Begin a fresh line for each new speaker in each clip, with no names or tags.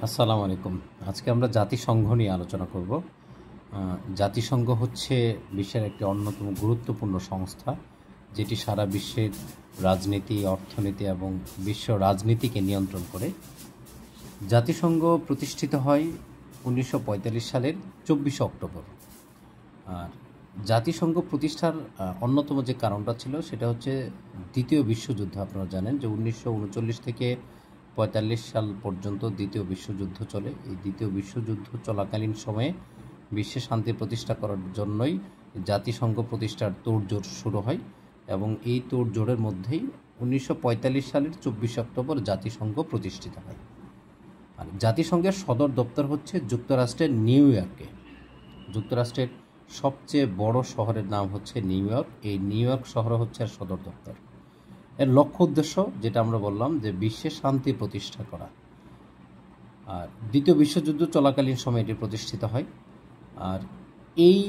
আসসালামু আলাইকুম। আজকে আমরা জাতিসংঘ নিয়ে আলোচনা করব। জাতিসংঘ হচ্ছে বিশ্বের একটি অন্যতম গুরুত্বপূর্ণ সংস্থা, যেটি সারা বিশ্বের রাজনীতি, অর্থনীতি এবং বিশ্ব রাজনীতিকে নিয়ন্ত্রণ করে। জাতিসংঘ প্রতিষ্ঠিত হয় 1945 সালের 24 অক্টোবর। আর জাতিসংঘ প্রতিষ্ঠার অন্যতম যে কারণটা ছিল সেটা হচ্ছে দ্বিতীয় বিশ্বযুদ্ধ। আপনারা জানেন যে 1939 থেকে 45 সাল পর্যন্ত দ্বিতীয় বিশ্বযুদ্ধ চলে। এই দ্বিতীয় বিশ্বযুদ্ধ চলাকালীন সময়ে বিশ্বে শান্তি প্রতিষ্ঠা করার জন্যই জাতিসংঘ প্রতিষ্ঠার তোড়জোড় শুরু হয় এবং এই তোড়জোড়ের মধ্যেই 1945 সালের 24 অক্টোবর জাতিসংঘ প্রতিষ্ঠিত হয়। আর জাতিসংঘের সদর দপ্তর হচ্ছে যুক্তরাষ্ট্রের নিউ ইয়র্কে। যুক্তরাষ্ট্রের সবচেয়ে বড় শহরের নাম হচ্ছে নিউ ইয়র্ক। এই নিউ ইয়র্ক শহরে হচ্ছে আর সদর দপ্তর। এর লক্ষ্য উদ্দেশ্য যেটা আমরা বললাম যে বিশ্বে শান্তি প্রতিষ্ঠা করা। আর দ্বিতীয় বিশ্বযুদ্ধ চলাকালীন সময়ে এটি প্রতিষ্ঠিত হয়। আর এই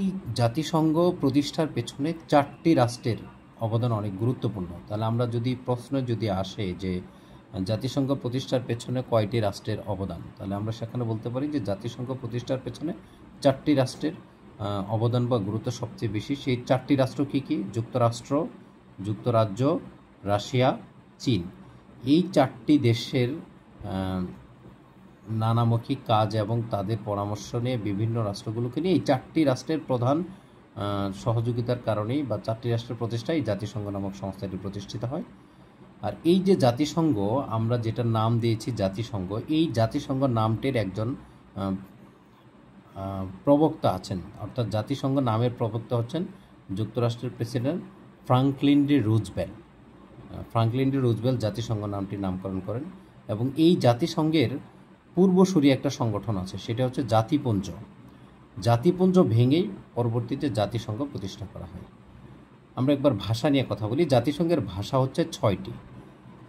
জাতিসংঘ প্রতিষ্ঠার পেছনে 4টি রাষ্ট্রের অবদান অনেক গুরুত্বপূর্ণ। তাহলে আমরা যদি প্রশ্নে যদি আসে যে জাতিসংঘ প্রতিষ্ঠার পেছনে কয়টি রাষ্ট্রের অবদান, তাহলে আমরা সেখানে বলতে পারি যে জাতিসংঘ প্রতিষ্ঠার পেছনে 4টি রাষ্ট্রের অবদান বা গুরুত্ব সবচেয়ে বেশি। সেই 4টি রাষ্ট্র কী কী? যুক্তরাষ্ট্র, যুক্তরাজ্য, রাশিয়া, চীন। এই 4টি দেশের নানামুখী কাজ এবং তাদের পরামর্শ নিয়ে বিভিন্ন রাষ্ট্রগুলোকে নিয়ে এই 4টি রাষ্ট্রের প্রধান সহযোগিতার কারণেই বা 4টি রাষ্ট্রের প্রতিষ্ঠায় জাতিসংঘ নামক সংস্থাটি প্রতিষ্ঠিত হয়। আর এই যে জাতিসংঘ, আমরা যেটা নাম দিয়েছি জাতিসংঘ, এই জাতিসংঘ নামটির একজন প্রবক্তা আছেন, অর্থাৎ জাতিসংঘ নামের প্রবক্তা হচ্ছেন যুক্তরাষ্ট্রের president Franklin D Roosevelt. Franklin D Roosevelt জাতিসংঘ নামটির নামকরণ করেন এবং এই জাতিসংঘের পূর্বসূরি একটা সংগঠন আছে, সেটা হচ্ছে জাতিপুঞ্জ। জাতিপুঞ্জ ভেঙেই পরবর্তীতে জাতিসংঘ প্রতিষ্ঠা করা হয়। আমরা একবার ভাষা নিয়ে কথা বলি। জাতিসংঘের ভাষা হচ্ছে 6টি।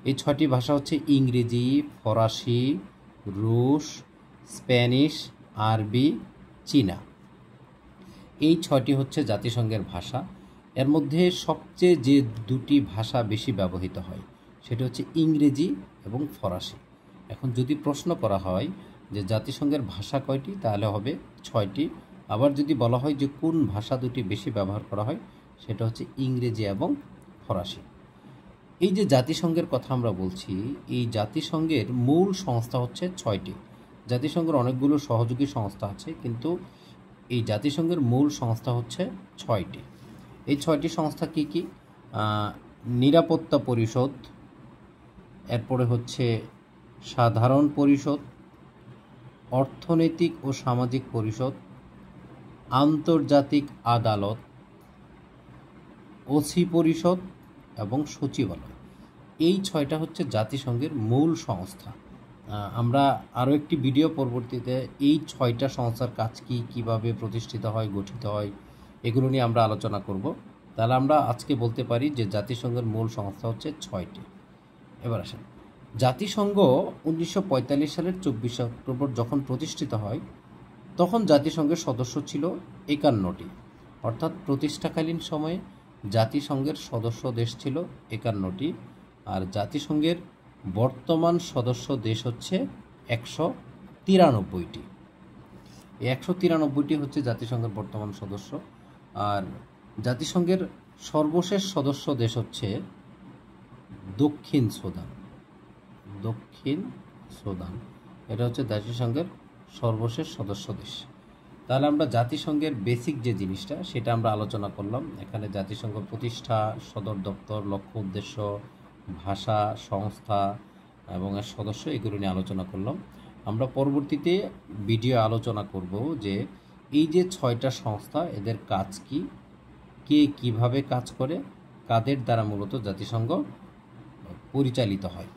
এই 6টি ভাষা হচ্ছে ইংরেজি, ফরাসি, রুশ, স্প্যানিশ, আরবি, চীনা। এই 6টি হচ্ছে জাতিসংঘের ভাষা। এর মধ্যে সবচেয়ে যে দুটি ভাষা বেশি ব্যবহৃত হয় সেটা হচ্ছে ইংরেজি এবং ফরাসি। এখন যদি প্রশ্ন করা হয় যে জাতিসংঘের ভাষা কয়টি, তাহলে হবে 6টি। আবার যদি বলা হয় যে কোন ভাষা দুটি বেশি ব্যবহার করা হয়, সেটা হচ্ছে ইংরেজি এবং ফরাসি। এই যে জাতিসংঘের কথা আমরা বলছি, এই জাতিসংঘের মূল সংস্থা হচ্ছে 6টি। জাতিসংঘের অনেকগুলো সহযোগী সংস্থা আছে, কিন্তু এই জাতিসংঘের মূল সংস্থা হচ্ছে 6টি। এই 6টি সংস্থা কি কি? নিরাপত্তা পরিষদ, এরপরে হচ্ছে সাধারণ পরিষদ, অর্থনৈতিক ও সামাজিক পরিষদ, আন্তর্জাতিক আদালত, ওসি পরিষদ এবং সচিবালয়। এই 6টা হচ্ছে জাতিসংঘের মূল সংস্থা। আমরা আরও একটি ভিডিও পরবর্তীতে এই 6টা সংস্থার কাজ কী, কীভাবে প্রতিষ্ঠিত হয়, গঠিত হয়, এগুলো নিয়ে আমরা আলোচনা করব। তাহলে আমরা আজকে বলতে পারি যে জাতিসংঘের মূল সংস্থা হচ্ছে 6টি। এবার আসেন, জাতিসংঘ 1945 সালের 24 অক্টোবর যখন প্রতিষ্ঠিত হয়, তখন জাতিসংঘের সদস্য ছিল 51টি। অর্থাৎ প্রতিষ্ঠাকালীন সময়ে জাতিসংঘের সদস্য দেশ ছিল 51টি। আর জাতিসংঘের বর্তমান সদস্য দেশ হচ্ছে 193টি। এই 193টি হচ্ছে জাতিসংঘের বর্তমান সদস্য। আর জাতিসংঘের সর্বশেষ সদস্য দেশ হচ্ছে দক্ষিণ সুদান। দক্ষিণ সুদান, এটা হচ্ছে জাতিসংঘের সর্বশেষ সদস্য দেশ। তাহলে আমরা জাতিসংঘের বেসিক যে জিনিসটা সেটা আমরা আলোচনা করলাম। এখানে জাতিসংঘ প্রতিষ্ঠা, সদর দপ্তর, লক্ষ্য উদ্দেশ্য, ভাষা, সংস্থা এবং এর সদস্য, এগুলো নিয়ে আলোচনা করলাম। আমরা পরবর্তীতে ভিডিও আলোচনা করব যে এই যে 6টা সংস্থা, এদের কাজ কি, কে কিভাবে কাজ করে, কাদের দ্বারা মূলত জাতিসংঘ পরিচালিত হয়।